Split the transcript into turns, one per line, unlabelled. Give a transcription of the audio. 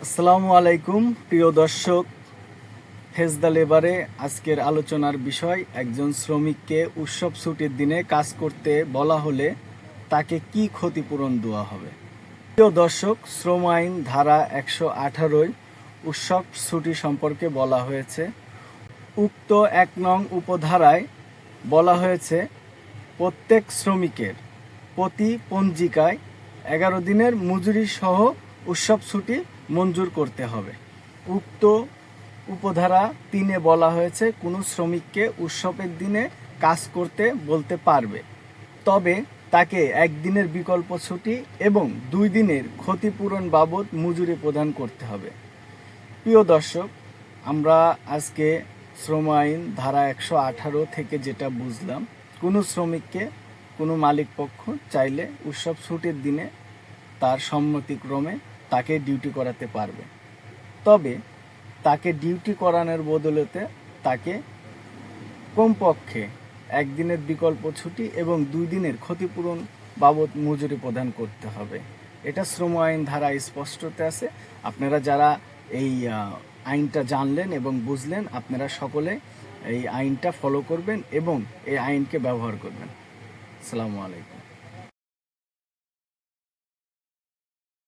আসসালামু আলাইকুম প্রিয় দর্শক। ফেজ দ্য লেবারে আজকের আলোচনার বিষয়, একজন শ্রমিককে উৎসব ছুটির দিনে কাজ করতে বলা হলে তাকে কি ক্ষতিপূরণ দেওয়া হবে। প্রিয় দর্শক, শ্রম আইন ধারা 118 উৎসব ছুটি সম্পর্কে বলা হয়েছে। উক্ত 1 নং উপধারায় বলা হয়েছে, প্রত্যেক শ্রমিকের প্রতি পঞ্জিকায় 11 দিনের মজুরি সহ উৎসব ছুটি মঞ্জুর করতে হবে। উক্ত উপধারা 3-এ বলা হয়েছে, কোনো শ্রমিককে উৎসবের দিনে কাজ করতে বলতে পারবে, তবে তাকে 1 দিনের বিকল্প ছুটি এবং 2 দিনের ক্ষতিপূরণ বাবদ মজুরি প্রদান করতে হবে। প্রিয় দর্শক, আমরা আজকে শ্রম আইন ধারা 118 থেকে যেটা বুঝলাম, কোনো শ্রমিককে কোনো মালিক পক্ষ চাইলে উৎসব ছুটির দিনে তার সম্মতিক্রমে তাকে ডিউটি করাতে পারবে, তবে তাকে ডিউটি করানোর বদলেতে তাকে কমপক্ষে 1 দিনের বিকল্প ছুটি এবং 2 দিনের ক্ষতিপূরণ বাবদ মজুরি প্রদান করতে হবে। এটা শ্রম আইন ধারায় স্পষ্টতে আছে। আপনারা যারা এই আইনটা জানলেন এবং বুঝলেন, আপনারা সকলে এই আইনটা ফলো করবেন এবং এই আইনকে ব্যবহার করবেন। আসসালামু আলাইকুম।